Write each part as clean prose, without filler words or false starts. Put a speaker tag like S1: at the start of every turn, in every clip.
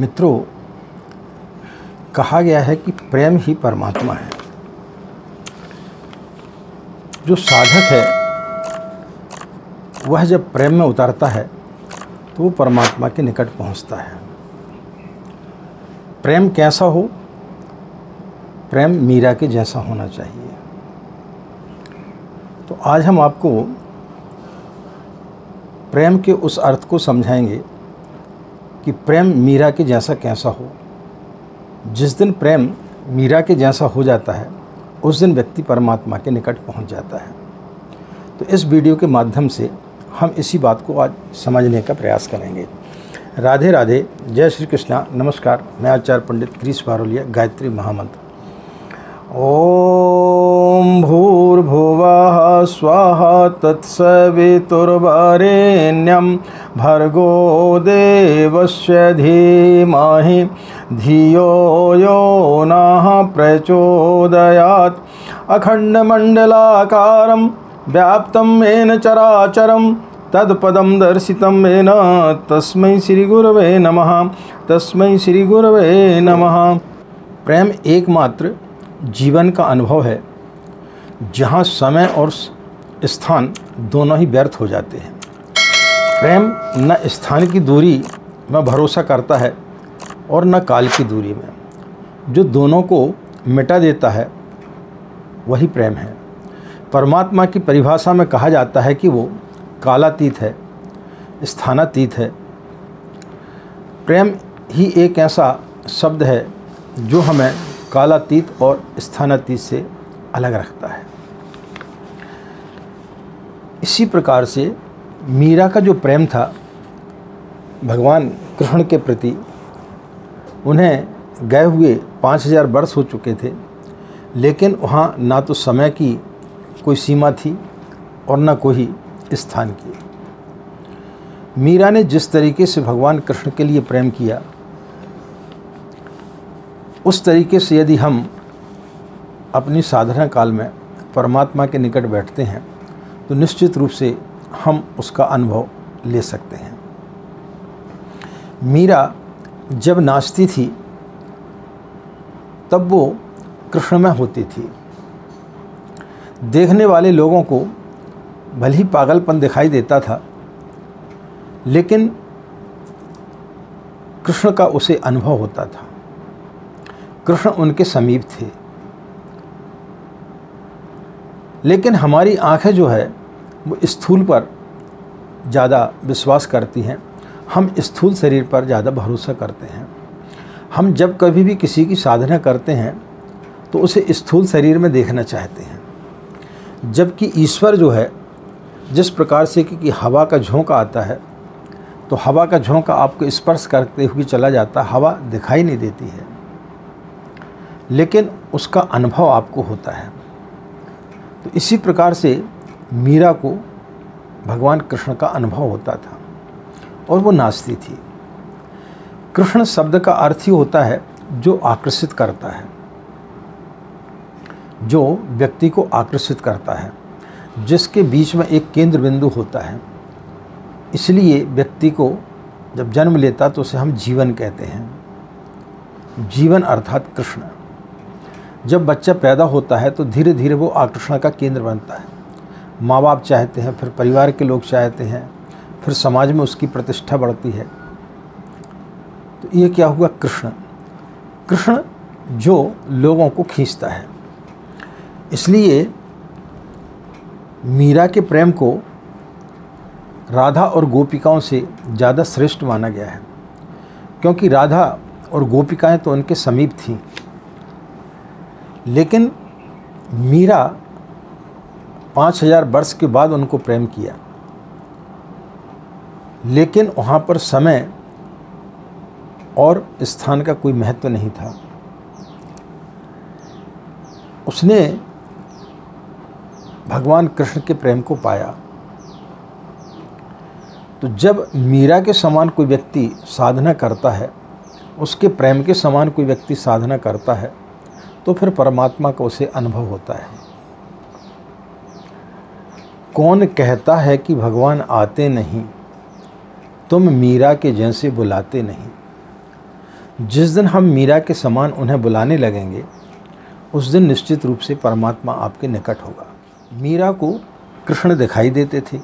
S1: मित्रों, कहा गया है कि प्रेम ही परमात्मा है। जो साधक है वह जब प्रेम में उतरता है तो वो परमात्मा के निकट पहुंचता है। प्रेम कैसा हो? प्रेम मीरा के जैसा होना चाहिए। तो आज हम आपको प्रेम के उस अर्थ को समझाएंगे कि प्रेम मीरा के जैसा कैसा हो। जिस दिन प्रेम मीरा के जैसा हो जाता है उस दिन व्यक्ति परमात्मा के निकट पहुंच जाता है। तो इस वीडियो के माध्यम से हम इसी बात को आज समझने का प्रयास करेंगे। राधे राधे, जय श्री कृष्णा, नमस्कार। मैं आचार्य पंडित गिरीश बारोलिया। गायत्री महामंत्र। ओम भूर्भुवः स्वाहा तत्सवितुर्वरेण्यं भर्गो देवस्य धीमहि धियो यो नः प्रचोदयात्। अखण्डमण्डलाकारं व्याप्तं येन चराचरं तत्पदं दर्शितं येन तस्मै श्रीगुरवे नमः। तस्मै श्रीगुरवे नमः। प्रेम एकमात्र जीवन का अनुभव है जहाँ समय और स्थान दोनों ही व्यर्थ हो जाते हैं। प्रेम न स्थान की दूरी में भरोसा करता है और न काल की दूरी में। जो दोनों को मिटा देता है वही प्रेम है। परमात्मा की परिभाषा में कहा जाता है कि वो कालातीत है, स्थानातीत है। प्रेम ही एक ऐसा शब्द है जो हमें कालातीत और स्थानातीत से अलग रखता है। इसी प्रकार से मीरा का जो प्रेम था भगवान कृष्ण के प्रति, उन्हें गए हुए 5000 वर्ष हो चुके थे, लेकिन वहाँ ना तो समय की कोई सीमा थी और न कोई स्थान की। मीरा ने जिस तरीके से भगवान कृष्ण के लिए प्रेम किया, उस तरीके से यदि हम अपनी साधना काल में परमात्मा के निकट बैठते हैं तो निश्चित रूप से हम उसका अनुभव ले सकते हैं। मीरा जब नाचती थी तब वो कृष्णमय होती थी। देखने वाले लोगों को भले ही पागलपन दिखाई देता था, लेकिन कृष्ण का उसे अनुभव होता था। कृष्ण उनके समीप थे। लेकिन हमारी आंखें जो है वो स्थूल पर ज़्यादा विश्वास करती हैं। हम स्थूल शरीर पर ज़्यादा भरोसा करते हैं। हम जब कभी भी किसी की साधना करते हैं तो उसे स्थूल शरीर में देखना चाहते हैं, जबकि ईश्वर जो है, जिस प्रकार से कि हवा का झोंका आता है तो हवा का झोंका आपको स्पर्श करते हुए चला जाता, हवा दिखाई नहीं देती है, लेकिन उसका अनुभव आपको होता है। तो इसी प्रकार से मीरा को भगवान कृष्ण का अनुभव होता था और वो नाचती थी। कृष्ण शब्द का अर्थ ही होता है जो आकर्षित करता है, जो व्यक्ति को आकर्षित करता है, जिसके बीच में एक केंद्र बिंदु होता है। इसलिए व्यक्ति को जब जन्म लेता तो उसे हम जीवन कहते हैं। जीवन अर्थात कृष्ण। जब बच्चा पैदा होता है तो धीरे धीरे वो आकर्षण का केंद्र बनता है। माँ बाप चाहते हैं, फिर परिवार के लोग चाहते हैं, फिर समाज में उसकी प्रतिष्ठा बढ़ती है। तो ये क्या हुआ? कृष्ण। कृष्ण जो लोगों को खींचता है। इसलिए मीरा के प्रेम को राधा और गोपिकाओं से ज़्यादा श्रेष्ठ माना गया है, क्योंकि राधा और गोपिकाएं तो उनके समीप थीं, लेकिन मीरा 5000 वर्ष के बाद उनको प्रेम किया। लेकिन वहाँ पर समय और स्थान का कोई महत्व नहीं था। उसने भगवान कृष्ण के प्रेम को पाया। तो जब मीरा के समान कोई व्यक्ति साधना करता है, उसके प्रेम के समान कोई व्यक्ति साधना करता है, तो फिर परमात्मा का उसे अनुभव होता है। कौन कहता है कि भगवान आते नहीं, तुम मीरा के जैसे बुलाते नहीं। जिस दिन हम मीरा के समान उन्हें बुलाने लगेंगे उस दिन निश्चित रूप से परमात्मा आपके निकट होगा। मीरा को कृष्ण दिखाई देते थे,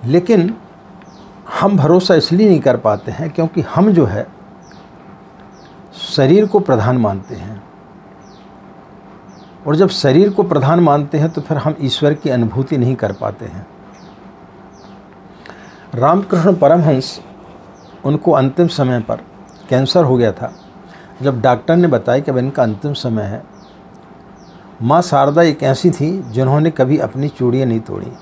S1: लेकिन हम भरोसा इसलिए नहीं कर पाते हैं क्योंकि हम जो है शरीर को प्रधान मानते हैं, और जब शरीर को प्रधान मानते हैं तो फिर हम ईश्वर की अनुभूति नहीं कर पाते हैं। रामकृष्ण परमहंस, उनको अंतिम समय पर कैंसर हो गया था। जब डॉक्टर ने बताया कि अब इनका अंतिम समय है, माँ शारदा एक ऐसी थी जिन्होंने कभी अपनी चूड़ियाँ नहीं तोड़ी,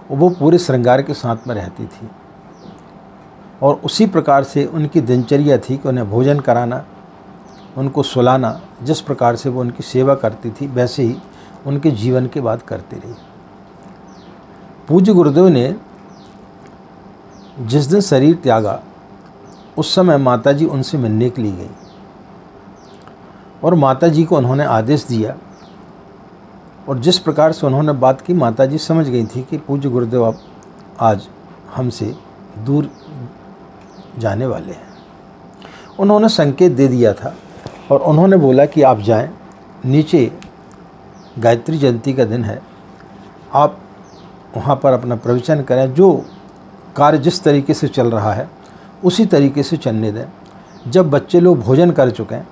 S1: वो पूरे श्रृंगार के साथ में रहती थी, और उसी प्रकार से उनकी दिनचर्या थी कि उन्हें भोजन कराना, उनको सुलाना। जिस प्रकार से वो उनकी सेवा करती थी वैसे ही उनके जीवन के बाद करती रही। पूज्य गुरुदेव ने जिस दिन शरीर त्यागा उस समय माताजी उनसे मिलने के लिए गई, और माताजी को उन्होंने आदेश दिया, और जिस प्रकार से उन्होंने बात की माताजी समझ गई थी कि पूज्य गुरुदेव अब आज हमसे दूर जाने वाले हैं। उन्होंने संकेत दे दिया था और उन्होंने बोला कि आप जाएं, नीचे गायत्री जयंती का दिन है, आप वहाँ पर अपना प्रवचन करें, जो कार्य जिस तरीके से चल रहा है उसी तरीके से चलने दें। जब बच्चे लोग भोजन कर चुके हैं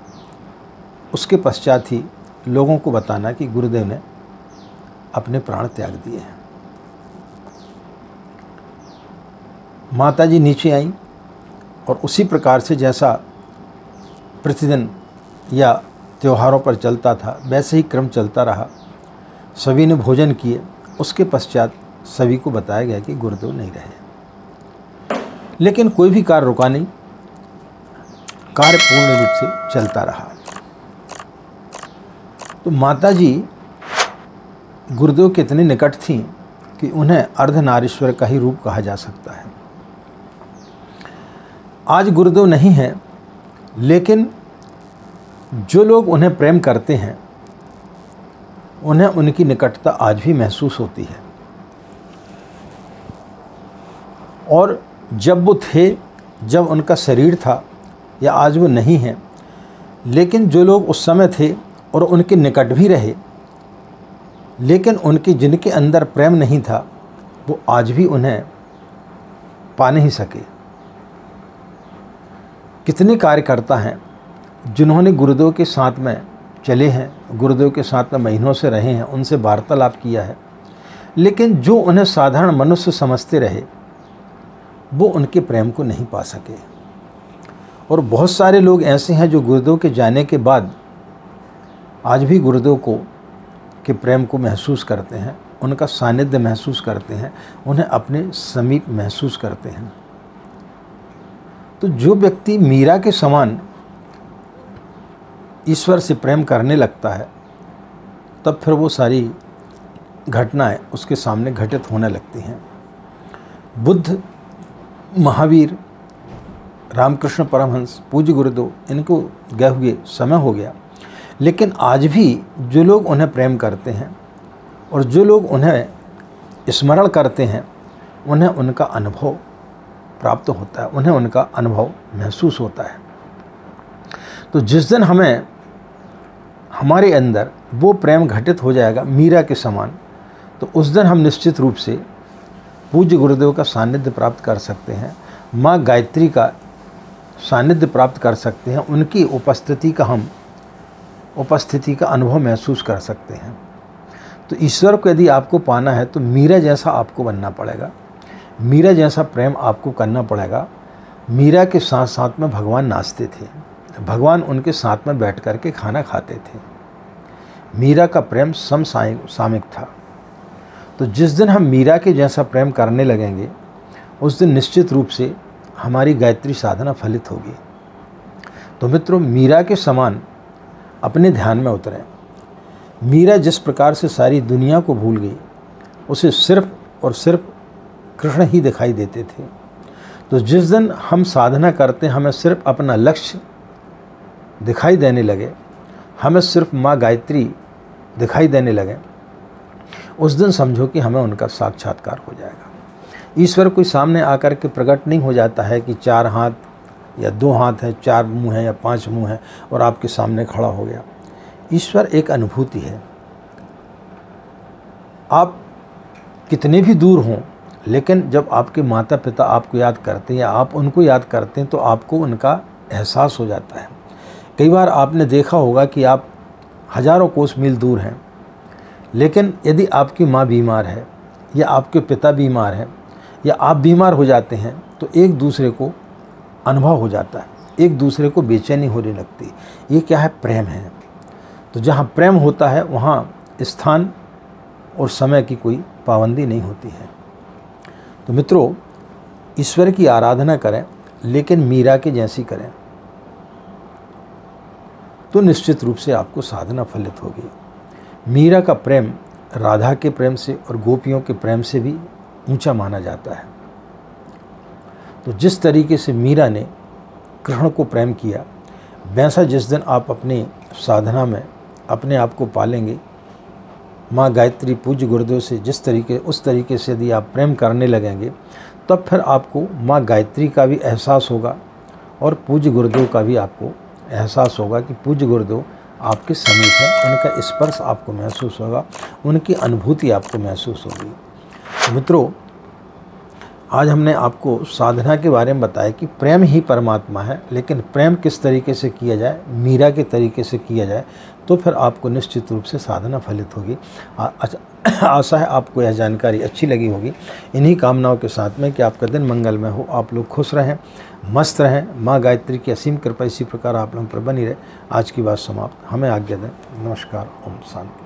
S1: उसके पश्चात ही लोगों को बताना कि गुरुदेव ने अपने प्राण त्याग दिए हैं। माताजी नीचे आईं और उसी प्रकार से जैसा प्रतिदिन या त्योहारों पर चलता था वैसे ही क्रम चलता रहा। सभी ने भोजन किए, उसके पश्चात सभी को बताया गया कि गुरुदेव नहीं रहे, लेकिन कोई भी कार्य रुका नहीं, कार्य पूर्ण रूप से चलता रहा। तो माताजी गुरुदेव के इतने निकट थीं कि उन्हें अर्धनारीश्वर का ही रूप कहा जा सकता है। आज गुरुदेव नहीं हैं, लेकिन जो लोग उन्हें प्रेम करते हैं उन्हें उनकी निकटता आज भी महसूस होती है। और जब वो थे, जब उनका शरीर था, या आज वो नहीं है, लेकिन जो लोग उस समय थे और उनके निकट भी रहे, लेकिन उनके जिनके अंदर प्रेम नहीं था वो आज भी उन्हें पा नहीं सके। कितने कार्यकर्ता हैं जिन्होंने गुरुदेव के साथ में चले हैं, गुरुदेव के साथ में महीनों से रहे हैं, उनसे वार्तालाप किया है, लेकिन जो उन्हें साधारण मनुष्य समझते रहे वो उनके प्रेम को नहीं पा सके। और बहुत सारे लोग ऐसे हैं जो गुरुदेव के जाने के बाद आज भी गुरुदेव को के प्रेम को महसूस करते हैं, उनका सानिध्य महसूस करते हैं, उन्हें अपने समीप महसूस करते हैं। तो जो व्यक्ति मीरा के समान ईश्वर से प्रेम करने लगता है तब फिर वो सारी घटनाएं उसके सामने घटित होने लगती हैं। बुद्ध, महावीर, रामकृष्ण परमहंस, पूज्य गुरुदेव, इनको गए हुए समय हो गया, लेकिन आज भी जो लोग उन्हें प्रेम करते हैं और जो लोग उन्हें स्मरण करते हैं उन्हें उनका अनुभव प्राप्त होता है, उन्हें उनका अनुभव महसूस होता है। तो जिस दिन हमें हमारे अंदर वो प्रेम घटित हो जाएगा मीरा के समान, तो उस दिन हम निश्चित रूप से पूज्य गुरुदेव का सानिध्य प्राप्त कर सकते हैं, माँ गायत्री का सानिध्य प्राप्त कर सकते हैं, उनकी उपस्थिति का अनुभव महसूस कर सकते हैं। तो ईश्वर को यदि आपको पाना है तो मीरा जैसा आपको बनना पड़ेगा, मीरा जैसा प्रेम आपको करना पड़ेगा। मीरा के साथ साथ में भगवान नाचते थे, भगवान उनके साथ में बैठ कर के खाना खाते थे। मीरा का प्रेम समसामयिक था। तो जिस दिन हम मीरा के जैसा प्रेम करने लगेंगे उस दिन निश्चित रूप से हमारी गायत्री साधना फलित होगी। तो मित्रों, मीरा के समान अपने ध्यान में उतरें। मीरा जिस प्रकार से सारी दुनिया को भूल गई, उसे सिर्फ और सिर्फ कृष्ण ही दिखाई देते थे। तो जिस दिन हम साधना करते हैं, हमें सिर्फ अपना लक्ष्य दिखाई देने लगे, हमें सिर्फ माँ गायत्री दिखाई देने लगे, उस दिन समझो कि हमें उनका साक्षात्कार हो जाएगा। ईश्वर कोई सामने आकर के प्रकट नहीं हो जाता है कि 4 हाथ या 2 हाथ हैं, 4 मुँह हैं या 5 मुँह हैं और आपके सामने खड़ा हो गया। ईश्वर एक अनुभूति है। आप कितने भी दूर हों, लेकिन जब आपके माता पिता आपको याद करते हैं या आप उनको याद करते हैं तो आपको उनका एहसास हो जाता है। कई बार आपने देखा होगा कि आप हज़ारों कोस मील दूर हैं, लेकिन यदि आपकी माँ बीमार है या आपके पिता बीमार हैं या आप बीमार हो जाते हैं तो एक दूसरे को अनुभव हो जाता है, एक दूसरे को बेचैनी होने लगती। ये क्या है? प्रेम है। तो जहाँ प्रेम होता है वहाँ स्थान और समय की कोई पाबंदी नहीं होती है। तो मित्रों, ईश्वर की आराधना करें, लेकिन मीरा के जैसी करें, तो निश्चित रूप से आपको साधना फलित होगी। मीरा का प्रेम राधा के प्रेम से और गोपियों के प्रेम से भी ऊंचा माना जाता है। तो जिस तरीके से मीरा ने कृष्ण को प्रेम किया, वैसा जिस दिन आप अपनी साधना में अपने आप को पालेंगे, माँ गायत्री पूज्य गुरुदेव से उस तरीके से यदि आप प्रेम करने लगेंगे, तब फिर आपको माँ गायत्री का भी एहसास होगा और पूज्य गुरुदेव का भी आपको एहसास होगा कि पूज्य गुरुदेव आपके समीप हैं। उनका स्पर्श आपको महसूस होगा, उनकी अनुभूति आपको महसूस होगी। तो मित्रों, आज हमने आपको साधना के बारे में बताया कि प्रेम ही परमात्मा है, लेकिन प्रेम किस तरीके से किया जाए, मीरा के तरीके से किया जाए, तो फिर आपको निश्चित रूप से साधना फलित होगी। आशा है आपको यह जानकारी अच्छी लगी होगी। इन्हीं कामनाओं के साथ में कि आपका दिन मंगलमय हो, आप लोग खुश रहें, मस्त रहें, माँ गायत्री की असीम कृपा इसी प्रकार आप लोगों पर बनी रहे। आज की बात समाप्त। हमें आज्ञा दें। नमस्कार। ओम शांति।